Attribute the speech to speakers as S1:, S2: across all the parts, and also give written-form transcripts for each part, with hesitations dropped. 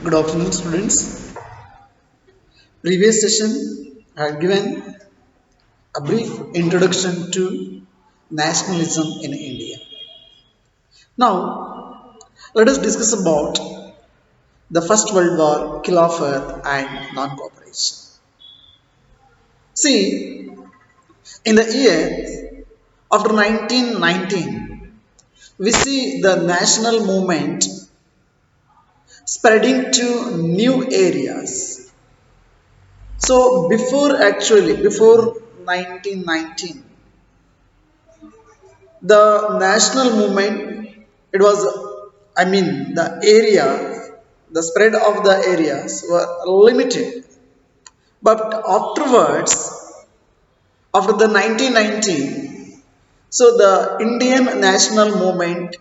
S1: Good afternoon, students. Previous session I had given a brief introduction to nationalism in India. Now, let us discuss about the First World War, Khilafat, and non-cooperation. See, in the year after 1919, we see the national movement spreading to new areas. So, before 1919, the national movement, it was, the area, the spread of the areas were limited. But afterwards, after the 1990, so the Indian national movement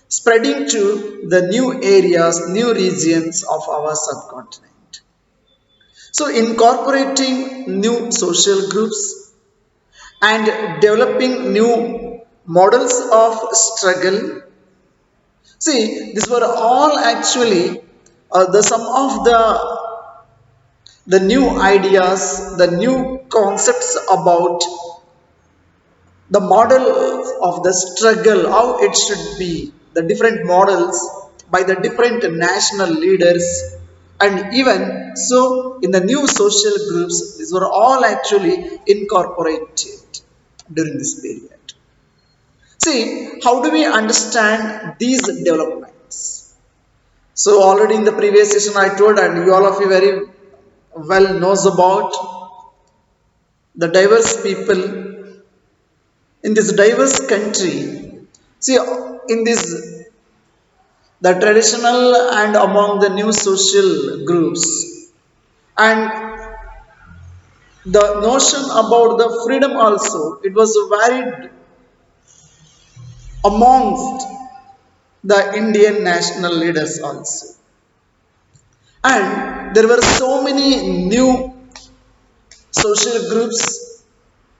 S1: spreading to the new areas, new regions of our subcontinent. So incorporating new social groups and developing new models of struggle. See, these were all actually the some of the new ideas, the new concepts about the model of the struggle, how it should be, the different models by the different national leaders, and even so in the new social groups, these were all actually incorporated during this period. See, how do we understand these developments? So already in the previous session I told, and you all of you very well knows about the diverse people in this diverse country. See, in this the traditional and among the new social groups, and the notion about the freedom also, it was varied amongst the Indian national leaders also. And there were so many new social groups,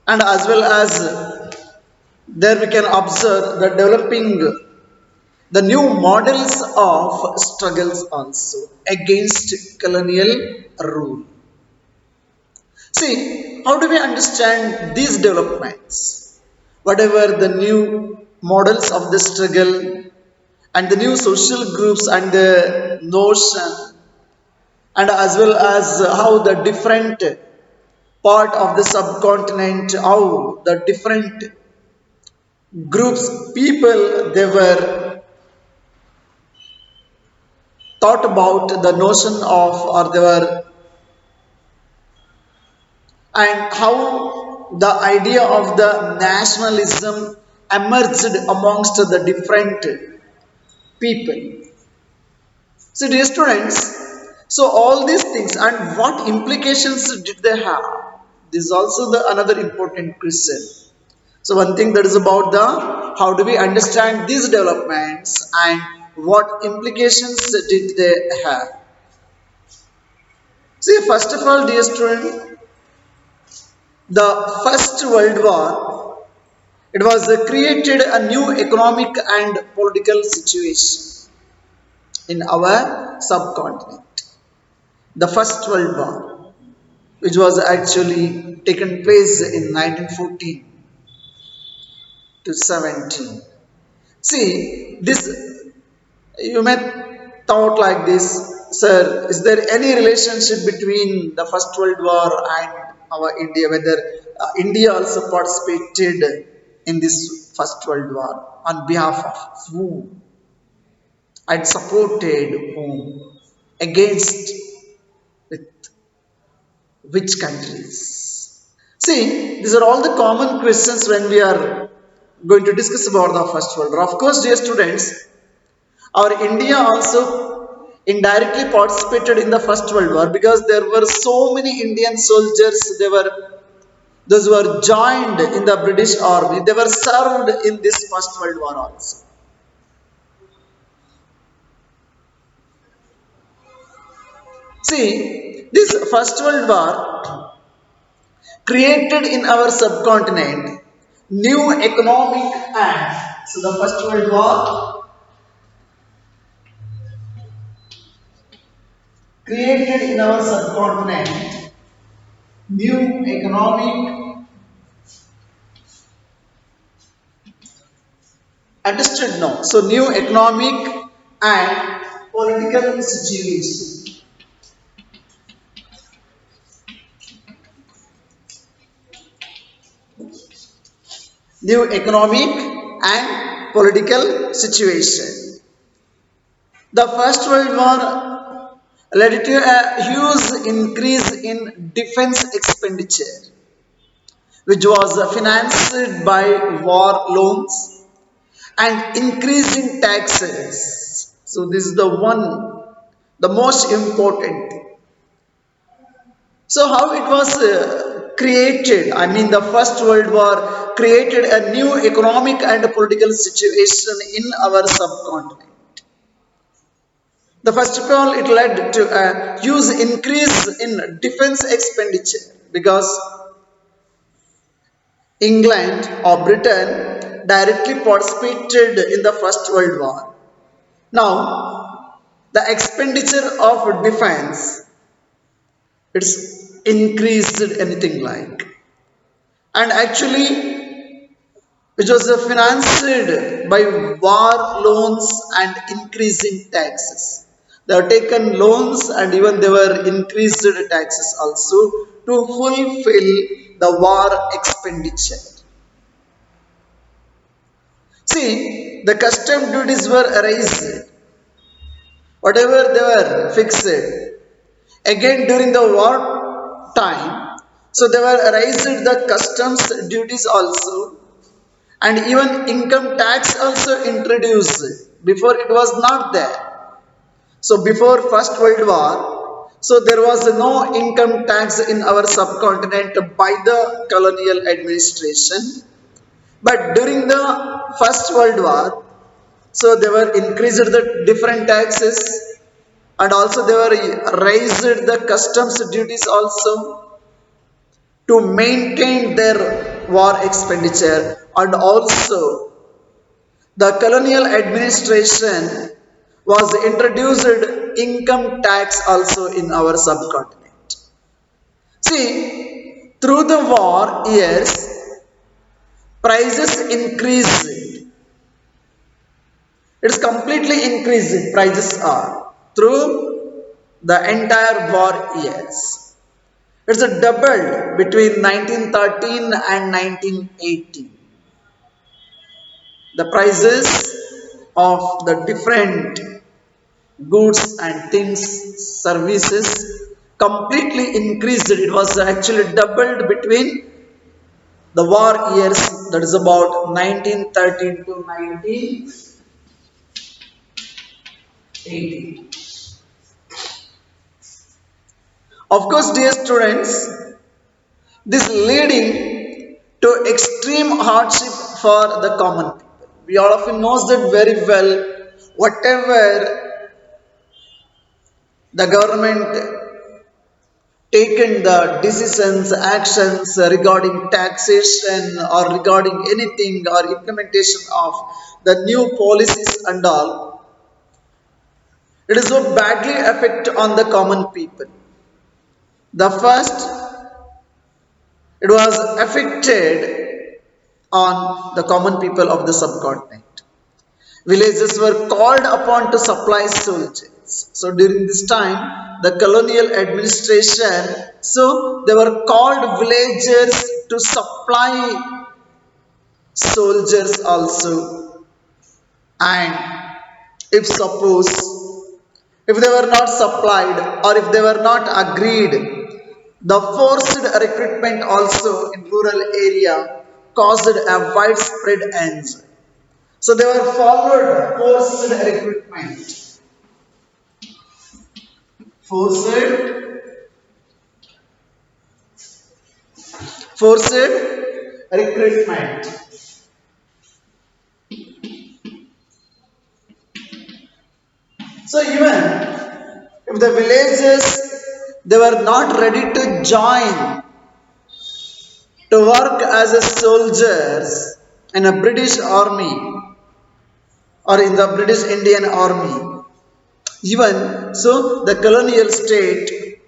S1: and as well as there we can observe the developing the new models of struggles also against colonial rule. See, how do we understand these developments? Whatever the new models of the struggle and the new social groups and the notion, and as well as how the different part of the subcontinent, how the different groups, people, they were thought about the notion of, or they were, and how the idea of the nationalism emerged amongst the different people. So, dear students, so all these things and what implications did they have? This is also the another important question. So one thing that is about the how do we understand these developments and what implications did they have? See, first of all, dear student, the First World War, it was created a new economic and political situation in our subcontinent. The First World War, which was actually taken place in 1914 to 17. See, this you may thought like this, sir, is there any relationship between the First World War and our India, whether India also participated in this First World War on behalf of whom and supported whom, against with which countries? See, these are all the common questions when we are going to discuss about the First World War. Of course, dear students, our India also indirectly participated in the First World War because there were so many Indian soldiers. They were those who were joined in the British Army. They were served in this First World War also. See, this First World War created in our subcontinent new economic and so the First World War created in our subcontinent new economic, understood now. So new economic and political situation. New economic and political situation. The First World War led to a huge increase in defense expenditure, which was financed by war loans and increasing taxes. So this is the most important. So how it was created? I mean, the First World War created a new economic and political situation in our subcontinent. The first of all, it led to a huge increase in defense expenditure because England or Britain directly participated in the First World War. Now, the expenditure of defense it's increased anything like, and actually which was financed by war loans and increasing taxes. They have taken loans and even they were increased taxes also to fulfill the war expenditure. See, the custom duties were raised, whatever they were fixed. Again, during the war time, so they were raised the customs duties also, and even income tax also introduced. Before it was not there. So before First World War, so there was no income tax in our subcontinent by the colonial administration. But during the First World War, so they were increased the different taxes and also they were raised the customs duties also to maintain their war expenditure, and also the colonial administration was introduced income tax also in our subcontinent. See, through the war years, prices increased. It's completely increasing. Prices are through the entire war years. It's a doubled between 1913 and 1918. The prices of the different goods and things, services completely increased. It was actually doubled between the war years, that is about 1913 to 1918. Of course, dear students, this leading to extreme hardship for the common people. We all of you knows that very well. Whatever the government taken the decisions, actions regarding taxation or regarding anything or implementation of the new policies and all, it is so badly affect on the common people. The first, it was affected on the common people of the subcontinent. Villages were called upon to supply soldiers. So during this time, the colonial administration, so they were called villagers to supply soldiers also. And if suppose, if they were not supplied or if they were not agreed, the forced recruitment also in rural area caused a widespread anxiety. So they were followed forced recruitment. Forced, forced recruitment. So even if the villages they were not ready to join to work as a soldiers in a British army or in the British Indian army, Even so, the colonial state,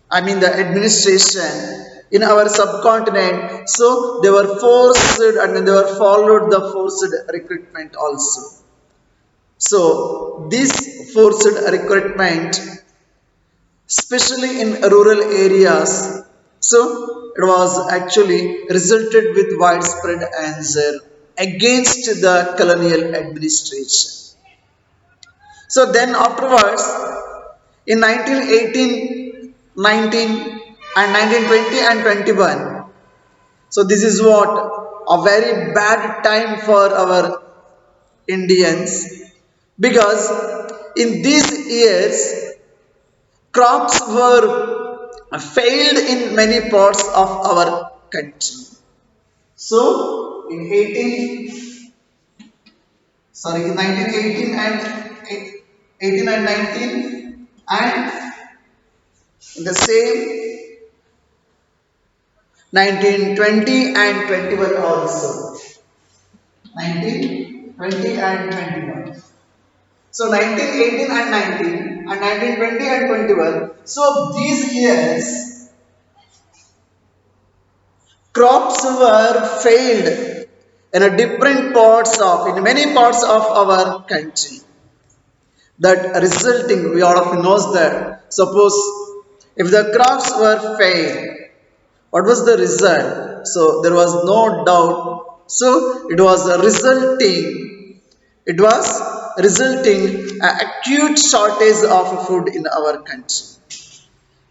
S1: I mean the administration in our subcontinent, so they were forced and they were followed the forced recruitment also. So this forced recruitment, especially in rural areas, so it was actually resulted with widespread anger against the colonial administration. So then afterwards, in 1918, 19, and 1920 and 21, so this is what a very bad time for our Indians, because in these years crops were failed in many parts of our country. So in 1918 and 18 and 19, and in the same 1920 and 21 also. 19, 20 and 21. So 1918 and 19 and 1920 and 21. So these years crops were failed in a different parts of in many parts of our country. That resulting, we all of knows that suppose if the crops were failed, what was the result? So there was no doubt. So it was resulting acute shortage of food in our country.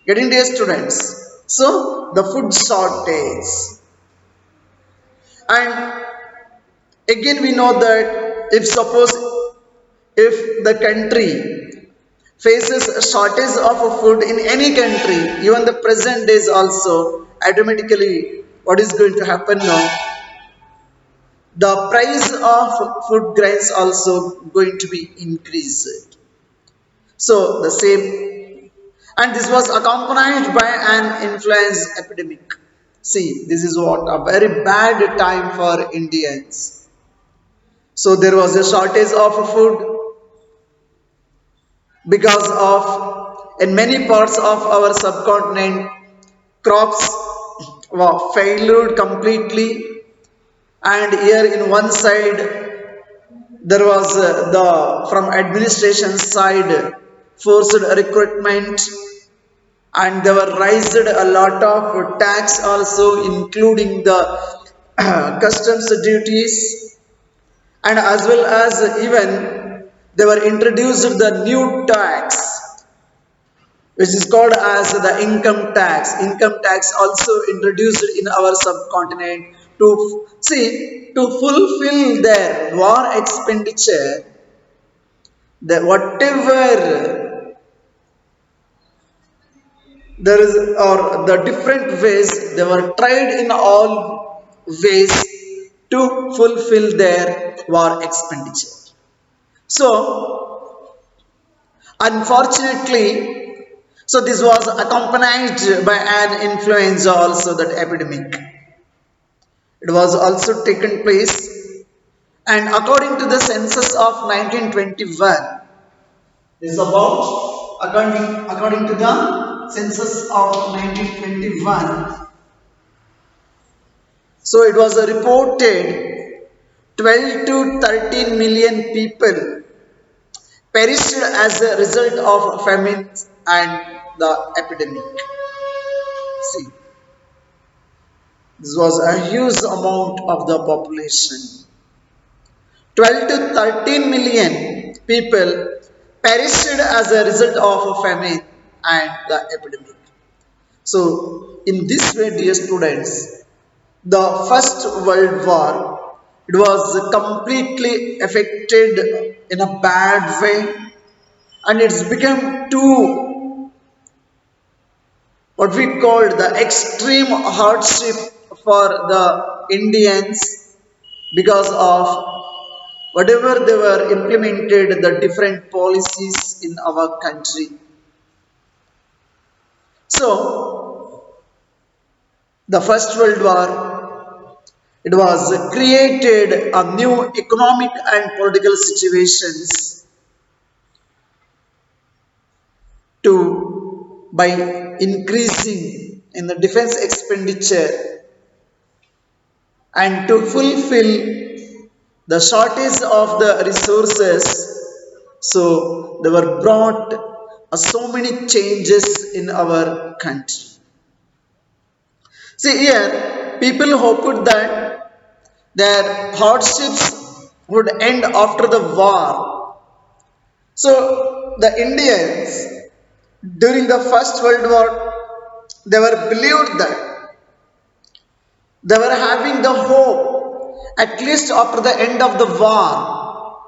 S1: Getting dear students. So the food shortage, and again we know that if suppose if the country faces a shortage of food in any country, even the present days also, automatically what is going to happen now, the price of food grains also going to be increased. So the same, and this was accompanied by an influenza epidemic. See, this is what a very bad time for Indians. So there was a shortage of food because of in many parts of our subcontinent crops were failed completely, and here in one side there was the from administration side forced recruitment, and they were raised a lot of tax also, including the customs duties, and as well as even they were introduced the new tax which is called as the income tax. Income tax also introduced in our subcontinent to see to fulfill their war expenditure, that whatever there is or the different ways they were tried in all ways to fulfill their war expenditure. So unfortunately, so this was accompanied by an influenza also, that epidemic. It was also taken place, and according to the census of 1921, this is about according to the census of 1921. So it was reported 12 to 13 million people perished as a result of famine and the epidemic. See, this was a huge amount of the population. 12 to 13 million people perished as a result of famine and the epidemic. So, in this way, dear students, the First World War, it was completely affected in a bad way, and it's become too what we called the extreme hardship for the Indians, because of whatever they were implemented the different policies in our country. So the First World War, it was created a new economic and political situations to by increasing in the defense expenditure and to fulfill the shortage of the resources. So there were brought so many changes in our country. See here, people hoped that their hardships would end after the war. So the Indians during the First World War, they were believed that they were having the hope at least after the end of the war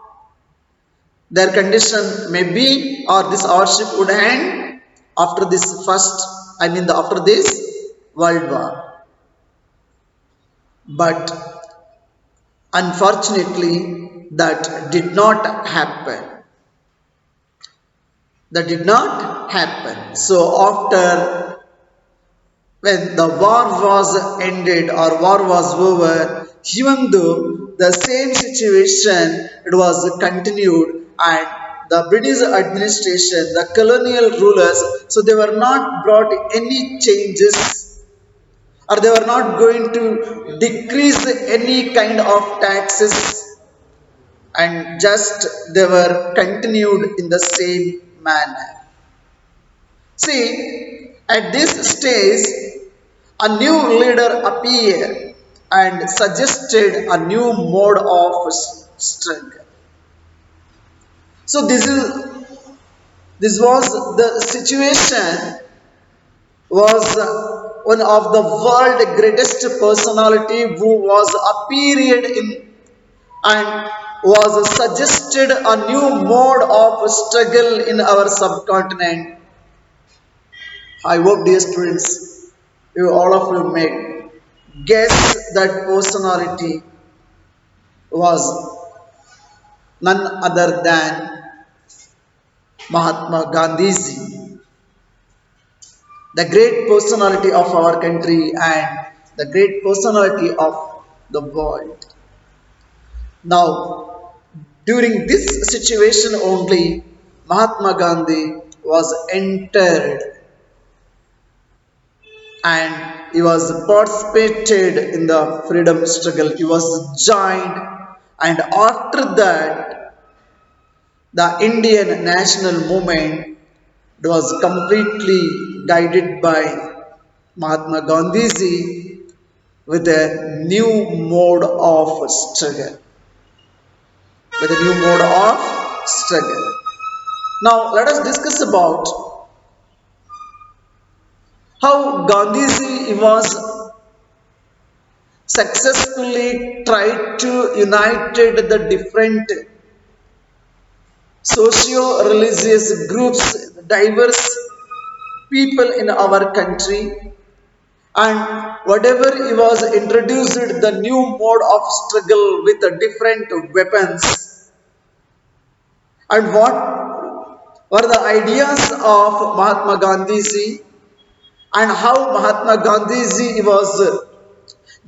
S1: their condition may be or this hardship would end after this first, after this world war. But unfortunately that did not happen. That did not happen. So after when the war was ended or war was over, even though the same situation it was continued and the British administration, the colonial rulers, so they were not brought any changes or they were not going to decrease any kind of taxes and just they were continued in the same manner. See, at this stage, a new leader appeared and suggested a new mode of struggle. So this was the situation was one of the world greatest personality who was appeared in and was suggested a new mode of struggle in our subcontinent. I hope, dear students, you all of you may guess that personality was none other than Mahatma Gandhiji, the great personality of our country and the great personality of the world. Now, during this situation only, Mahatma Gandhi was entered and he was participated in the freedom struggle. He was joined, and after that, the Indian national movement was completely guided by Mahatma Gandhiji with a new mode of struggle. With a new mode of struggle. Now, let us discuss about how Gandhiji was successfully tried to unite the different socio-religious groups, diverse people in our country, and whatever he was introduced the new mode of struggle with the different weapons, and what were the ideas of Mahatma Gandhiji and how Mahatma Gandhiji was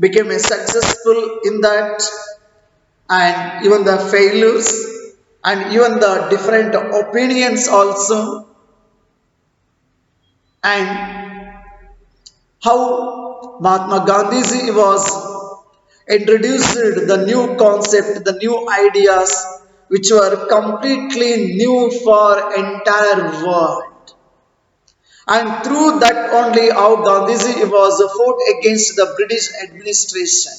S1: became a successful in that and even the failures and even the different opinions also, and how Mahatma Gandhiji was introduced the new concept, the new ideas which were completely new for entire world. And through that only how Gandhiji was fought against the British administration.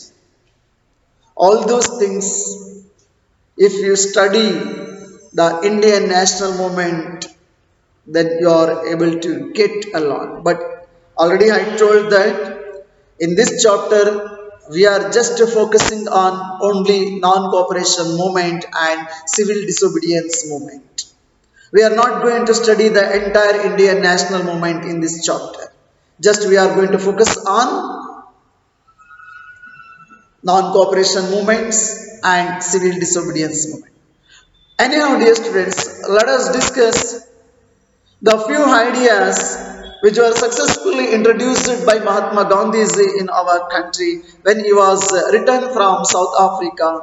S1: All those things, if you study the Indian national movement, then you are able to get along. But already I told that in this chapter we are just focusing on only non-cooperation movement and civil disobedience movement. We are not going to study the entire Indian national movement in this chapter. Just we are going to focus on non-cooperation movements and civil disobedience movement. Anyhow, dear students, let us discuss the few ideas which were successfully introduced by Mahatma Gandhiji in our country when he was returned from South Africa,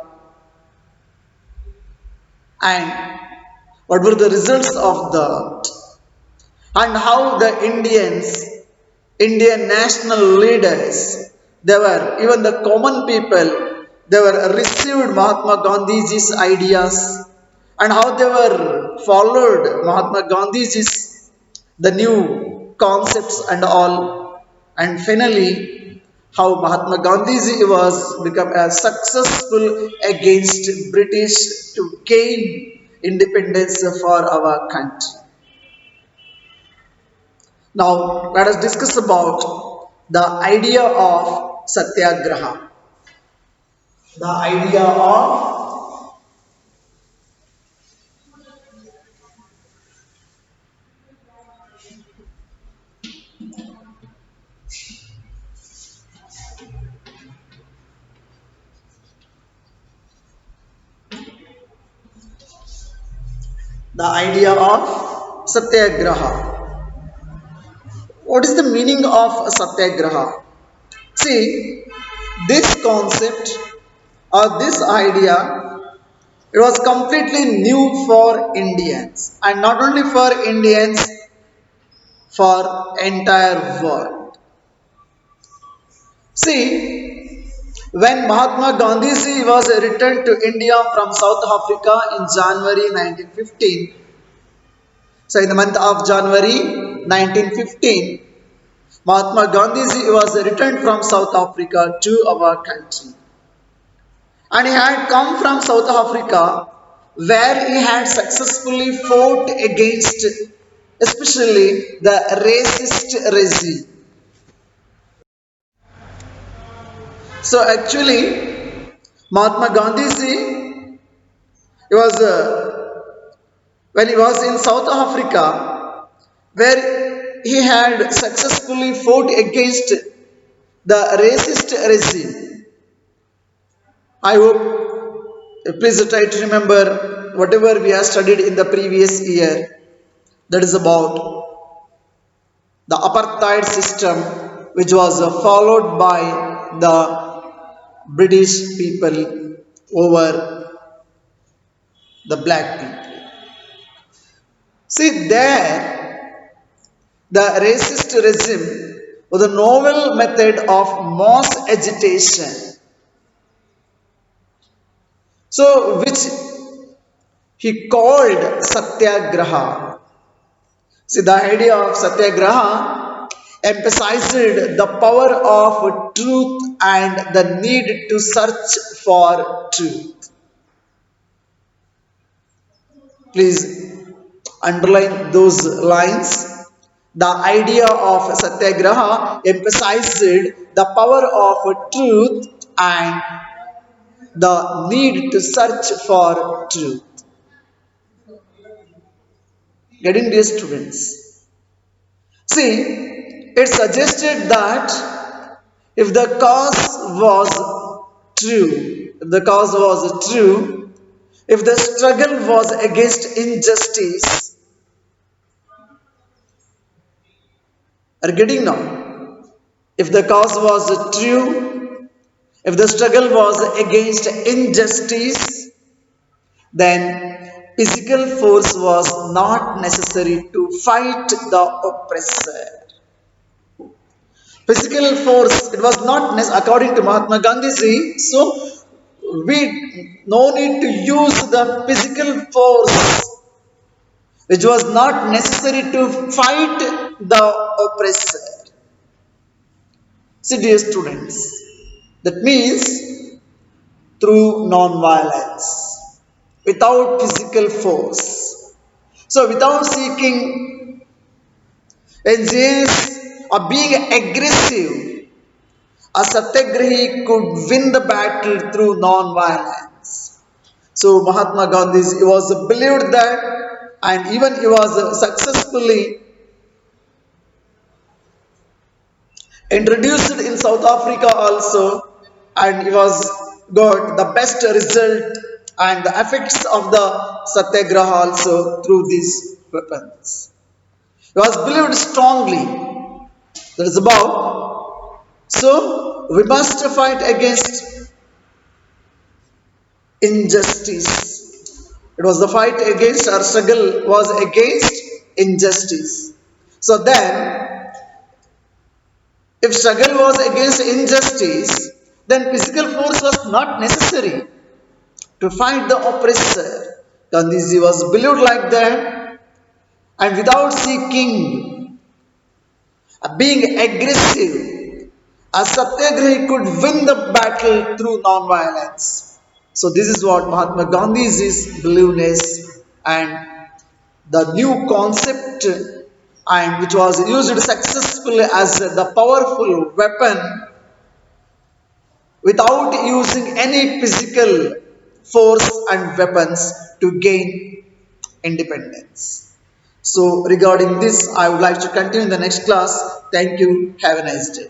S1: and what were the results of that. and how the Indian national leaders, they were, even the common people, they were received Mahatma Gandhiji's ideas and how they were followed Mahatma Gandhiji's the new concepts and all. And finally, how Mahatma Gandhiji was become a successful against British to gain independence for our country. Now, let us discuss about the idea of Satyagraha. The idea of Satyagraha. What is the meaning of Satyagraha? See, this concept or this idea, it was completely new for Indians, and not only for Indians, for entire world. See, when Mahatma Gandhi was returned to India from South Africa in January 1915, so in the month of January 1915, Mahatma Gandhi was returned from South Africa to our country. And he had come from South Africa where he had successfully fought against especially the racist regime. So actually, Mahatma Gandhi, he was when he was in South Africa, where he had successfully fought against the racist regime. I hope please try to remember whatever we have studied in the previous year, that is about the apartheid system which was followed by the British people over the black people. See, there the racist regime was a novel method of mass agitation. So, which he called Satyagraha. See, the idea of Satyagraha emphasized the power of truth and the need to search for truth. Please underline those lines. The idea of Satyagraha emphasized the power of truth and the need to search for truth. Getting these students. See, it suggested that if the cause was true, if the struggle was against injustice, are getting now? If the cause was true, if the struggle was against injustice, then physical force was not necessary to fight the oppressor. Physical force, it was not according to Mahatma Gandhi. So we no need to use the physical force, which was not necessary to fight the oppressor. See, dear students, that means through non-violence, without physical force. So, without seeking engineers or being aggressive, a satyagrahi could win the battle through non-violence. So, Mahatma Gandhi he was believed that, and even he was successfully introduced in South Africa also, and he was got the best result and the effects of the Satyagraha also through these weapons. He was believed strongly. That is about. So we must fight against injustice. It was the fight against, our struggle was against injustice. So then, if struggle was against injustice, then physical force was not necessary to fight the oppressor. Gandhiji was believed like that, and without seeking being aggressive, a Satyagrahi could win the battle through non-violence. So this is what Mahatma Gandhi's beliefness and the new concept and which was used successfully as the powerful weapon without using any physical force and weapons to gain independence. So regarding this, I would like to continue in the next class. Thank you. Have a nice day.